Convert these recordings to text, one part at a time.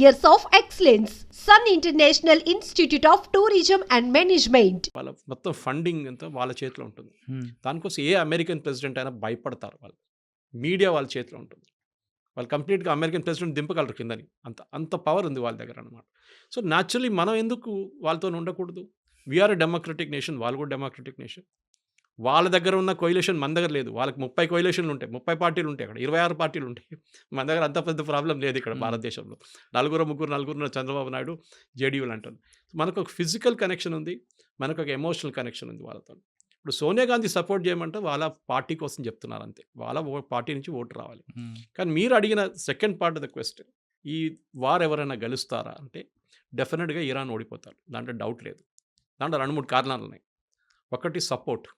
years of excellence. Sun International Institute of Tourism and Management. వాళ్ళ మొత్తం funding అంతా వాళ్ళ చేతిలో ఉంటుంది. దానికోసం ఏ అమెరికన్ ప్రెసిడెంట్ అయినా భయపడతారు వాళ్ళు. మీడియా వాళ్ళ చేతిలో ఉంటుంది. వాళ్ళు కంప్లీట్గా అమెరికన్ ప్రెసిడెంట్ దింపగలరు కిందని. అంత పవర్ ఉంది వాళ్ళ దగ్గర అనమాట. సో న్యాచురలీ మనం ఎందుకు వాళ్ళతో ఉండకూడదు? వీఆర్ ఎ డెమోక్రటిక్ నేషన్, వాళ్ళు కూడా డెమోక్రటిక్ నేషన్. వాళ్ళ దగ్గర ఉన్న కోయిలేషన్ మన దగ్గర లేదు. వాళ్ళకి 30 కోయిలేషన్లు ఉంటాయి, 30 పార్టీలు ఉంటాయి, అక్కడ 26 పార్టీలు ఉంటాయి. మన దగ్గర అంత పెద్ద ప్రాబ్లం లేదు ఇక్కడ భారతదేశంలో. నలుగురు చంద్రబాబు నాయుడు జేడీయూలు అంటారు. మనకు ఒక ఫిజికల్ కనెక్షన్ ఉంది, మనకు ఒక ఎమోషనల్ కనెక్షన్ ఉంది వాళ్ళతో. ఇప్పుడు సోనియా గాంధీ సపోర్ట్ చేయమంటే వాళ్ళ పార్టీ కోసం చెప్తున్నారు అంతే, వాళ్ళ పార్టీ నుంచి ఓటు రావాలి. కానీ మీరు అడిగిన second part of the question, ఈ వార్ ఎవరైనా గెలుస్తారా అంటే డెఫినెట్గా ఇరాన్ ఓడిపోతారు, దాంట్లో డౌట్ లేదు. దాంట్లో 2-3 కారణాలు ఉన్నాయి. ఒకటి సపోర్ట్.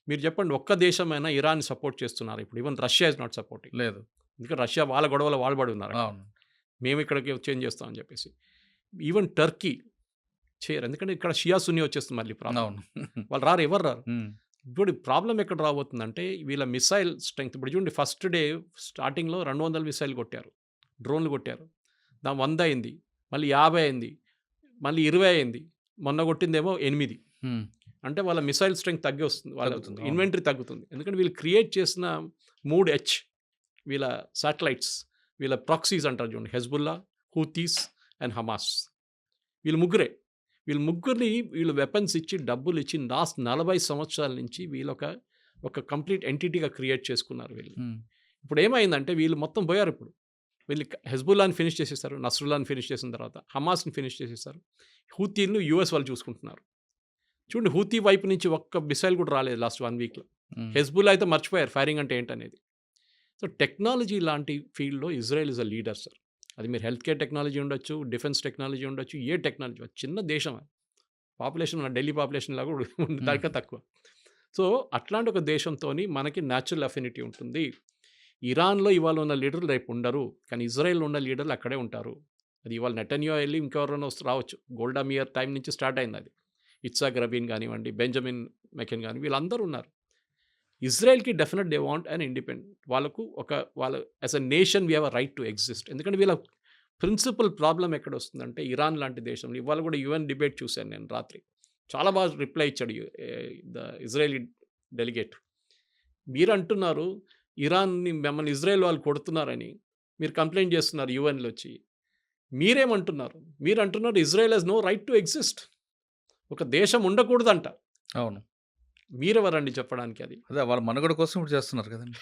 మీరు చెప్పండి, ఒక్క దేశమైనా ఇరాన్ సపోర్ట్ చేస్తున్నారు ఇప్పుడు? Even Russia is not supporting. లేదు. ఎందుకంటే రష్యా వాళ్ళ గొడవలో వాళ్ళు పడి ఉన్నారు. మేము ఇక్కడికి చేంజ్ చేస్తామని చెప్పేసి. ఈవెన్ టర్కీ చేయరు, ఎందుకంటే ఇక్కడ షియా సున్నీ వచ్చేస్తుంది మళ్ళీ ప్రాబ్లం. వాళ్ళు రారు, ఎవరు రారు. ఇప్పుడు ప్రాబ్లం ఎక్కడ రాబోతుందంటే వీళ్ళ మిసైల్ స్ట్రెంగ్త్. ఇప్పుడు చూడండి, ఫస్ట్ డే స్టార్టింగ్లో 200 మిసైల్ కొట్టారు, డ్రోన్లు కొట్టారు. దాని 100 అయింది, మళ్ళీ 50 అయింది, మళ్ళీ 20 అయింది, మొన్న కొట్టిందేమో 8. అంటే వాళ్ళ మిసైల్ స్ట్రెంగ్త్ తగ్గి వస్తుంది, వాళ్ళ ఇన్వెంటరీ తగ్గుతుంది. ఎందుకంటే వీళ్ళు క్రియేట్ చేసిన 3H వీళ్ళ శాటిలైట్స్, వీళ్ళ ప్రాక్సీస్ అంటారు చూడండి, హెజ్బుల్లా, హూతీస్ అండ్ హమాస్. వీళ్ళు ముగ్గురిని వీళ్ళు వెపన్స్ ఇచ్చి, డబ్బులు ఇచ్చి లాస్ట్ 40 సంవత్సరాల నుంచి వీళ్ళు ఒక కంప్లీట్ ఎంటిటీగా క్రియేట్ చేసుకున్నారు వీళ్ళు. ఇప్పుడు ఏమైందంటే వీళ్ళు మొత్తం పోయారు. ఇప్పుడు వీళ్ళు హెజ్బుల్లాని ఫినిష్ చేసేస్తారు, నస్రుల్లాని ఫినిష్ చేసిన తర్వాత హమాస్ని ఫినిష్ చేసేస్తారు. హూతీలను యూఎస్ వాళ్ళు చూసుకుంటున్నారు. చూడండి, హూతీ వైపు నుంచి ఒక్క మిసైల్ కూడా రాలేదు లాస్ట్ 1 వీక్లో. హెజ్బుల్లా అయితే మర్చిపోయారు ఫైరింగ్ అంటే ఏంటనేది. సో టెక్నాలజీ లాంటి ఫీల్డ్లో Israel is a leader sir. అది మీరు హెల్త్ కేర్ టెక్నాలజీ ఉండొచ్చు, డిఫెన్స్ టెక్నాలజీ ఉండొచ్చు, ఏ టెక్నాలజీ. చిన్న దేశం, పాపులేషన్ మన ఢిల్లీ పాపులేషన్ లాగా దానికే తక్కువ. సో అట్లాంటి ఒక దేశంతో మనకి న్యాచురల్ అఫినిటీ ఉంటుంది. ఇరాన్లో ఇవాళ ఉన్న లీడర్లు రేపు ఉండరు, కానీ ఇజ్రాయెల్లో ఉన్న లీడర్లు అక్కడే ఉంటారు. అది ఇవాళ నెటన్యాహు వెళ్ళి ఇంకెవరైనా రావచ్చు. గోల్డా మీర్ టైం నుంచి స్టార్ట్ అయింది అది. ఇట్సాక్ రబీన్ కానివ్వండి, బెంజమిన్ మెకెన్ కానీ, వీళ్ళందరూ ఉన్నారు. ఇజ్రాయెల్కి definite they want and independent. వాళ్ళ as a nation we have a right to exist. ఎందుకంటే వీళ్ళ ప్రిన్సిపల్ ప్రాబ్లం ఎక్కడ వస్తుందంటే, ఇరాన్ లాంటి దేశంలో ఇవాళ కూడా UN డిబేట్ చూశాను నేను రాత్రి. చాలా బాగా రిప్లై ఇచ్చాడు ద ఇజ్రాయలీ డెలిగేట్. మీరు అంటున్నారు ఇరాన్ని, మిమ్మల్ని ఇజ్రాయెల్ వాళ్ళు కొడుతున్నారని మీరు కంప్లైంట్ చేస్తున్నారు UNలో వచ్చి. మీరేమంటున్నారు? మీరు అంటున్నారు Israel has no right to exist. ఒక దేశం ఉండకూడదంట. అవును. మీరెవరండి చెప్పడానికి? అది అదే వాళ్ళ మనుగడ కోసం ఇప్పుడు చేస్తున్నారు కదండి.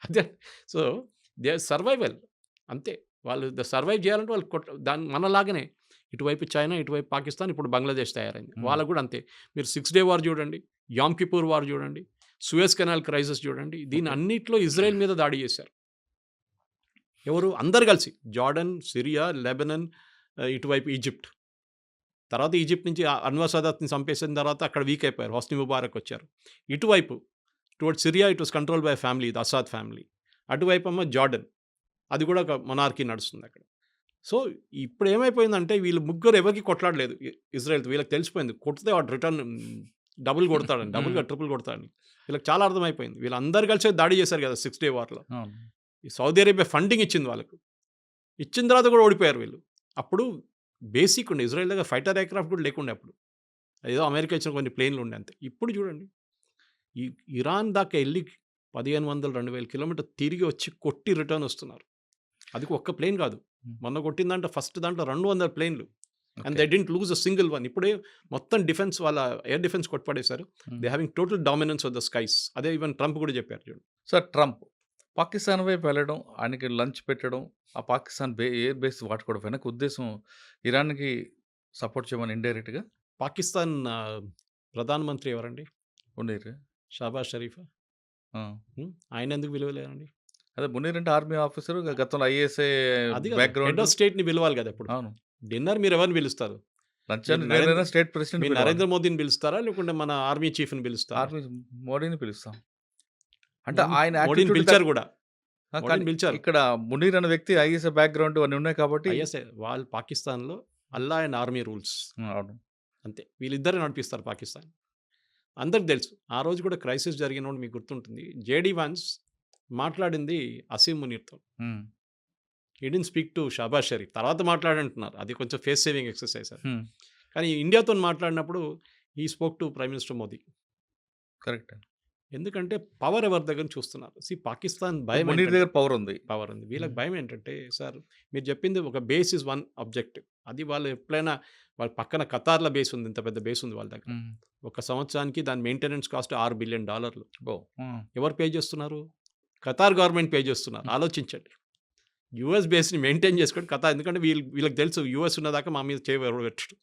అదే. సో దే సర్వైవల్ అంతే. వాళ్ళు సర్వైవ్ చేయాలంటే వాళ్ళు దాన్ని మనలాగానే ఇటువైపు చైనా, ఇటువైపు పాకిస్తాన్, ఇప్పుడు బంగ్లాదేశ్ తయారైంది. వాళ్ళకు కూడా అంతే. మీరు 6 Day వార్ చూడండి, యామ్ కిపూర్ వార్ చూడండి, సూయజ్ కెనాల్ క్రైసిస్ చూడండి. దీని అన్నిట్లో ఇజ్రాయెల్ మీద దాడి చేశారు. ఎవరు? అందరు కలిసి. జార్డన్, సిరియా, లెబనన్, ఇటువైపు ఈజిప్ట్. తర్వాత ఈజిప్ట్ నుంచి అన్వర్ సదాత్ని చంపేసిన తర్వాత అక్కడ వీక్ అయిపోయారు, హోస్ని ముబారక్ వచ్చారు. ఇటువైపు towards Syria it was control by family, the Assad family. అటువైపు అమ్మ జార్డన్, అది కూడా ఒక మొనార్కీ నడుస్తుంది అక్కడ. సో ఇప్పుడు ఏమైపోయిందంటే వీళ్ళు ముగ్గురు ఎవరికి కొట్లాడలేదు ఇజ్రాయెల్తో. వీళ్ళకి తెలిసిపోయింది, కొడితే వాడు రిటర్న్ డబుల్ కొడతాడని, డబుల్గా ట్రిపుల్ కొడతాడని వీళ్ళకి చాలా అర్థమైపోయింది. వీళ్ళందరూ కలిసి దాడి చేశారు కదా 6 Day వార్లో. ఈ సౌదీ అరేబియా ఫండింగ్ ఇచ్చింది వాళ్ళకు. ఇచ్చిన తర్వాత కూడా ఓడిపోయారు వీళ్ళు. అప్పుడు బేసిక్ ఉండే ఇజ్రాయెల్ దగ్గర ఫైటర్ ఎయిర్క్రాఫ్ట్ కూడా లేకుండే అప్పుడు. ఏదో అమెరికా ఇచ్చిన కొన్ని ప్లేన్లు ఉండే అంతే. ఇప్పుడు చూడండి, ఈ ఇరాన్ దాకా వెళ్ళి 1500-2000 కిలోమీటర్ తిరిగి వచ్చి కొట్టి రిటర్న్ వస్తున్నారు. అది ఒక్క ప్లేన్ కాదు, మొన్న కొట్టిందంటే ఫస్ట్ దాంట్లో 200 ప్లేన్లు. And they didn't lose a single one. ఇప్పుడే మొత్తం డిఫెన్స్, వాళ్ళ ఎయిర్ డిఫెన్స్ కొట్టుపడేశారు. They having total dominance of the skies. అదే ఈవెన్ ట్రంప్ కూడా చెప్పారు చూడండి. సార్, ట్రంప్ పాకిస్తాన్ వైపు వెళ్ళడం, ఆయనకి లంచ్ పెట్టడం, ఆ పాకిస్తాన్ ఎయిర్ బేస్ వాడుకోవడం వెనక ఉద్దేశం ఇరాన్కి సపోర్ట్ చేయమని ఇండైరెక్ట్గా. పాకిస్తాన్ ప్రధానమంత్రి ఎవరండి? మునీర్. షాబాజ్ షరీఫ్. ఆయన ఎందుకు విలువలేరండి? అదే మునీర్ అంటే ఆర్మీ ఆఫీసర్, గతంలో IASA బ్యాక్గ్రౌండ్. హెడ్ ఆఫ్ స్టేట్ని పిలవాలి కదా ఇప్పుడు. అవును. డిన్నర్ మీరు ఎవరిని పిలుస్తారు? లంచ్ స్టేట్ ప్రెసిడెంట్ నరేంద్ర మోదీని పిలుస్తారా, లేకుంటే మన ఆర్మీ చీఫ్ని పిలుస్తారా? ఆర్మీ మోడీని పిలుస్తాం. అంటే ఆయన పిలిచారు కూడా. ఇక్కడ మునీర్ అనే వ్యక్తి IASA బ్యాక్గ్రౌండ్ అన్నీ ఉన్నాయి కాబట్టి. వాళ్ళు పాకిస్తాన్లో అల్లా అండ్ ఆర్మీ రూల్స్ అంతే. వీళ్ళిద్దరే నడిపిస్తారు పాకిస్తాన్. అందరికి తెలుసు. ఆ రోజు కూడా క్రైసిస్ జరిగినప్పుడు మీకు గుర్తుంటుంది, JD వాన్స్ మాట్లాడింది అసీం మునీర్తో. He didn't speak to Shehbaz Sharif. తర్వాత మాట్లాడంటున్నారు. అది కొంచెం ఫేస్ సేవింగ్ ఎక్సర్సైజ్ అది. హ్మ్. కానీ ఇండియాతో మాట్లాడినప్పుడు ఈ spoke to prime minister Modi. Correct. ఎందుకంటే పవర్ ఎవరి దగ్గర చూస్తున్నారు. పాకిస్తాన్ భయం మునీర్ దగ్గర పవర్ ఉంది. పవర్ ఉంది. వీళ్ళకి భయం ఏంటంటే సార్ మీరు చెప్పింది ఒక బేస్ ఇస్ వన్ ఆబ్జెక్టివ్. అది వాళ్ళు ఎప్పుడైనా వాళ్ళ పక్కన ఖతార్‌లో బేస్ ఉంది. ఇంత పెద్ద బేస్ ఉంది వాళ్ళ దగ్గర. ఒక సంవత్సరానికి దాని మెయింటెనెన్స్ కాస్ట్ $6 బిలియన్. ఎవరు పే చేస్తున్నారు? ఖతార్ గవర్నమెంట్ పే చేస్తున్నారు. ఆలోచించండి. యూఎస్ బేస్‌ని మెయింటైన్ చేసుకొని ఖతార్, ఎందుకంటే వీళ్ళకి తెలుసు యూఎస్ ఉన్నదాకా మా మీద పెట్టడు.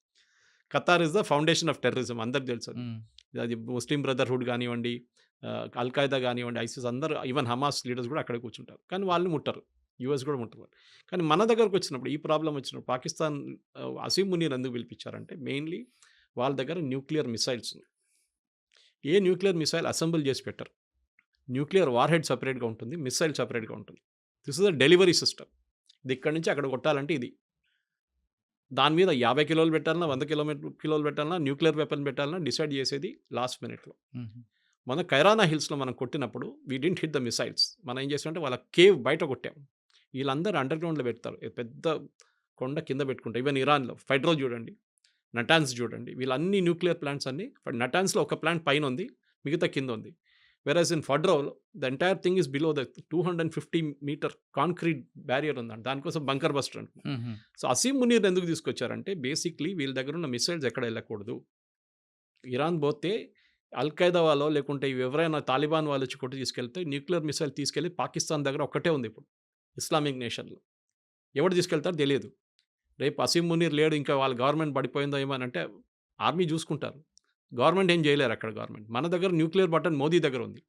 Qatar is the foundation of terrorism అందరికి తెలుసు అది. అది ముస్లిం బ్రదర్హుడ్ కానివ్వండి, అల్ఖాయిదా కానివ్వండి, ఐసిస్ అందరూ, ఈవెన్ హమాస్ లీడర్స్ కూడా అక్కడే కూర్చుంటారు. కానీ వాళ్ళు ముట్టరు. యూఎస్ కూడా ముట్టరు. కానీ మన దగ్గరకు వచ్చినప్పుడు ఈ ప్రాబ్లం వచ్చినప్పుడు పాకిస్తాన్ అసీం మునీర్ ఎందుకు పిలిపించారంటే మెయిన్లీ వాళ్ళ దగ్గర న్యూక్లియర్ మిసైల్స్ ఉంది. ఏ న్యూక్లియర్ మిసైల్ అసెంబుల్ చేసి పెట్టరు. న్యూక్లియర్ వార్ హెడ్ సపరేట్గా ఉంటుంది, మిసైల్ సపరేట్గా ఉంటుంది. This is the delivery system. ఇది ఇక్కడి నుంచి అక్కడ కొట్టాలంటే ఇది. దాని మీద 50 కిలోలు పెట్టాలన్నా, 100 కిలోలు పెట్టాలన్నా, న్యూక్లియర్ వెపన్ పెట్టాలన్నా డిసైడ్ చేసేది లాస్ట్ మినిట్లో. మన కైరానా హిల్స్లో మనం కొట్టినప్పుడు we didn't hit the missiles. మనం ఏం చేసామంటే వాళ్ళ కేవ్ బయట కొట్టాం. వీళ్ళందరూ అండర్ గ్రౌండ్లో పెడతారు. పెద్ద కొండ కింద పెట్టుకుంటారు. ఈవెన్ ఇరాన్లో ఫైడ్రో చూడండి, నటాన్స్ చూడండి, వీళ్ళన్ని న్యూక్లియర్ ప్లాంట్స్ అన్ని. నటాన్స్లో ఒక ప్లాంట్ పైన ఉంది, మిగతా కింద ఉంది. వెరాజ్ ఇన్ ఫడ్రో the entire thing is below the 250 metre concrete barrier ఉందండి. దానికోసం బంకర్ బస్టర్ అంటున్నాం. సో అసీం మునీర్ ఎందుకు తీసుకొచ్చారంటే బేసిక్లీ వీళ్ళ దగ్గర ఉన్న మిసైల్స్ ఎక్కడ వెళ్ళకూడదు. ఇరాన్ పోతే అల్ఖైదా వాళ్ళు లేకుంటే ఎవరైనా తాలిబాన్ వాళ్ళు వచ్చి కొట్టి తీసుకెళ్తే న్యూక్లియర్ మిసైల్ తీసుకెళ్ళి పాకిస్తాన్ దగ్గర ఒక్కటే ఉంది ఇప్పుడు ఇస్లామిక్ నేషన్లో. ఎవరు తీసుకెళ్తారో తెలియదు. రేపు అసీం మునీర్ లేడు, ఇంకా వాళ్ళ గవర్నమెంట్ పడిపోయిందో ఏమో అని అంటే ఆర్మీ చూసుకుంటారు. గవర్నమెంట్ ఏం చేయలేరు అక్కడ. గవర్నమెంట్ మన దగ్గర న్యూక్లియర్ బటన్ మోదీ దగ్గర ఉంది,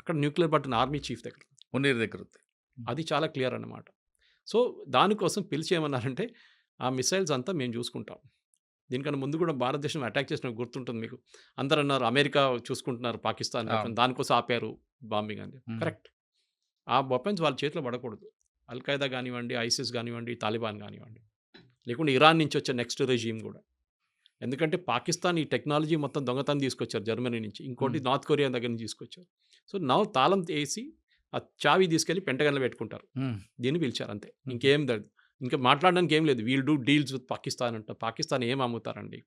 అక్కడ న్యూక్లియర్ బటన్ ఆర్మీ చీఫ్ దగ్గర, మునీర్ దగ్గర ఉంది. అది చాలా క్లియర్ అన్నమాట. సో దానికోసం పిలిచి ఏమన్నారంటే ఆ మిసైల్స్ అంతా మేము చూసుకుంటాం. దీనికన్నా ముందు కూడా భారతదేశం అటాక్ చేసిన గుర్తుంటుంది మీకు. అందరూ అన్నారు అమెరికా చూసుకుంటున్నారు పాకిస్తాన్, దానికోసం ఆపారు బాంబింగ్ అని. కరెక్ట్. ఆ వెపన్స్ వాళ్ళ చేతిలో పడకూడదు. అల్ఖైదా కానివ్వండి, ఐసిస్ కానివ్వండి, తాలిబాన్ కానివ్వండి, లేకుంటే ఇరాన్ నుంచి వచ్చే నెక్స్ట్ రెజీమ్ కూడా. ఎందుకంటే పాకిస్తాన్ ఈ టెక్నాలజీ మొత్తం దొంగతనం తీసుకొచ్చారు జర్మనీ నుంచి, ఇంకోటి నార్త్ కొరియా దగ్గర నుంచి తీసుకొచ్చారు. సో నవ్వు తాళం వేసి ఆ చావి తీసుకెళ్ళి పెంటగన్లో పెట్టుకుంటారు. దీన్ని పిలిచారు అంతే, ఇంకేం లేదు. ఇంకా మాట్లాడడానికి ఏం లేదు. We'll do deals with Pakistan అంట. పాకిస్తాన్ ఏం అమ్ముతారండి?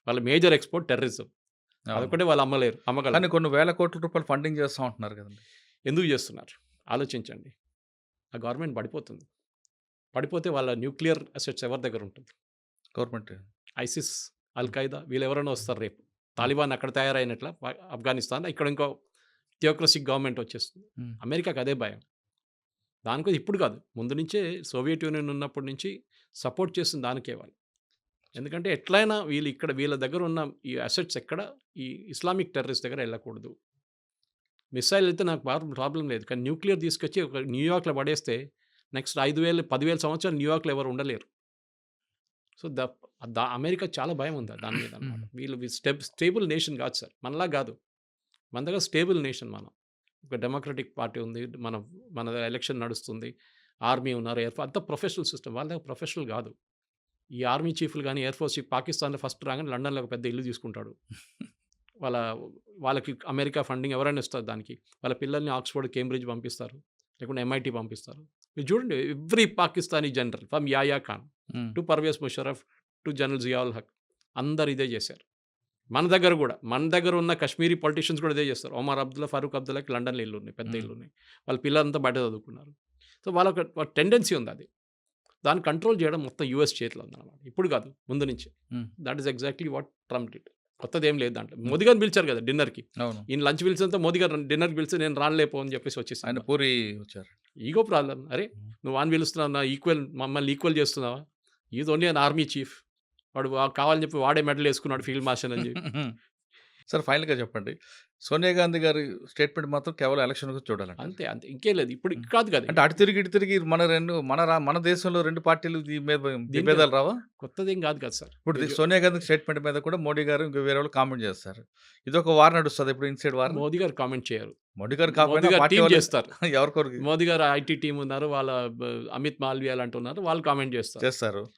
వాళ్ళ మేజర్ ఎక్స్పోర్ట్ టెర్రరిజం. అదొకటే వాళ్ళు అమ్మలేరు, అమ్మగలరు. కానీ కొన్ని వేల కోట్ల రూపాయలు ఫండింగ్ చేస్తూ ఉంటున్నారు కదండి. ఎందుకు చేస్తున్నారు ఆలోచించండి. ఆ గవర్నమెంట్ పడిపోతుంది. పడిపోతే వాళ్ళ న్యూక్లియర్ అసెట్స్ ఎవరి దగ్గర ఉంటుంది? గవర్నమెంట్. ఐసిస్, అల్ఖైదా వీళ్ళు ఎవరైనా వస్తారు రేపు. తాలిబాన్ అక్కడ తయారైనట్ల ఆఫ్ఘనిస్తాన్, ఇక్కడ ఇంకో థియోక్రసిక్ గవర్నమెంట్ వచ్చేస్తుంది. అమెరికాకి అదే భయం. దానికోసం ఇప్పుడు కాదు, ముందు నుంచే సోవియట్ యూనియన్ ఉన్నప్పటి నుంచి సపోర్ట్ చేస్తుంది దానికే వాళ్ళు. ఎందుకంటే ఎట్లయినా వీళ్ళ దగ్గర ఉన్న ఈ అసెట్స్ ఎక్కడ ఈ ఇస్లామిక్ టెర్రరిస్ట్ దగ్గర వెళ్ళకూడదు. మిసైల్ అయితే నాకు ప్రాబ్లం లేదు, కానీ న్యూక్లియర్ తీసుకొచ్చి ఒక న్యూయార్క్లో పడేస్తే నెక్స్ట్ 5,000-10,000 సంవత్సరాలు న్యూయార్క్లో ఎవరు ఉండలేరు. సో అమెరికా చాలా భయం ఉంది దాని మీద అన్నమాట. వీళ్ళు స్టేబుల్ నేషన్ కాదు సార్, మనలా కాదు. మన దగ్గర స్టేబుల్ నేషన్. మనం ఒక డెమోక్రటిక్ పార్టీ ఉంది, మన ఎలక్షన్ నడుస్తుంది, ఆర్మీ ఉన్నారు, ఎయిర్ ఫోర్స్ అంతా ప్రొఫెషనల్ సిస్టమ్. వాళ్ళ దగ్గర ప్రొఫెషనల్ కాదు. ఈ ఆర్మీ చీఫ్లు కానీ ఎయిర్ ఫోర్స్ చీఫ్ పాకిస్తాన్లో ఫస్ట్ రాగానే లండన్లో ఒక పెద్ద ఇల్లు తీసుకుంటాడు. వాళ్ళకి అమెరికా ఫండింగ్ ఎవరైనా ఇస్తారు దానికి. వాళ్ళ పిల్లల్ని ఆక్స్ఫర్డ్, కేంబ్రిడ్జ్ పంపిస్తారు, లేకుంటే MIT పంపిస్తారు. మీరు చూడండి, every Pakistani general from Yahya Khan to Pervez Musharraf to general Ziaul Haq అందరు ఇదే చేశారు. మన దగ్గర ఉన్న కశ్మీరీ పొలిటీషియన్స్ కూడా ఇదే చేస్తారు. ఒమర్ అబ్దుల్లా, ఫరూక్ అబ్దుల్లాకి లండన్లో ఇల్లు ఉన్నాయి, పెద్ద ఇల్లు ఉన్నాయి. వాళ్ళ పిల్లలంతా బయట చదువుకున్నారు. సో వాళ్ళకి టెండెన్సీ ఉంది. అది దాన్ని కంట్రోల్ చేయడం మొత్తం US చేతిలో ఉందన్నమాట. ఇప్పుడు కాదు, ముందు నుంచి. That is exactly what Trump did. కొత్తది ఏం లేదు దాంట్లో. మోదీ గారిని పిలిచారు కదా డిన్నర్కి. ఈయన లంచ్ పిలిచినంత మోదీ గారు డిన్నర్కి పిలిచి నేను రానిలేపో అని చెప్పేసి వచ్చేసి ఆయన పూరి వచ్చారు. Ego problem. అరే నువ్వు అని పిలుస్తున్నావు, మమ్మల్ని ఈక్వల్ చేస్తున్నావా? Is only an army chief. వాడు కావాలని చెప్పి వాడే మెడల్ వేసుకున్నాడు ఫీల్డ్ మార్షల్ అని చెప్పి. సార్ ఫైనల్గా చెప్పండి, సోనియా గాంధీ గారి స్టేట్మెంట్ మాత్రం కేవలం ఎలక్షన్ చూడాలండి. అంతే ఇంకేం లేదు. ఇప్పుడు కాదు కదా, అంటే అటు తిరిగి మన దేశంలో రెండు పార్టీలు విభేదాలు రావా? కొత్తదేం కాదు కదా సార్. ఇప్పుడు సోనియా గాంధీ స్టేట్మెంట్ మీద కూడా మోడీ గారు ఇంకా వేరే వాళ్ళు కామెంట్ చేస్తారు. ఇది ఒక వార్ నడుస్తుంది ఇప్పుడు, ఇన్సైడ్ వార్. మోదీ గారు కామెంట్ చేయరు. మోడీ గారు కామెంట్ చేస్తారు. ఎవరికొరకు మోదీ గారు IT టీం ఉన్నారు, వాళ్ళ అమిత్ మాల్వియా లాంటి ఉన్నారు, వాళ్ళు కామెంట్ చేస్తారు.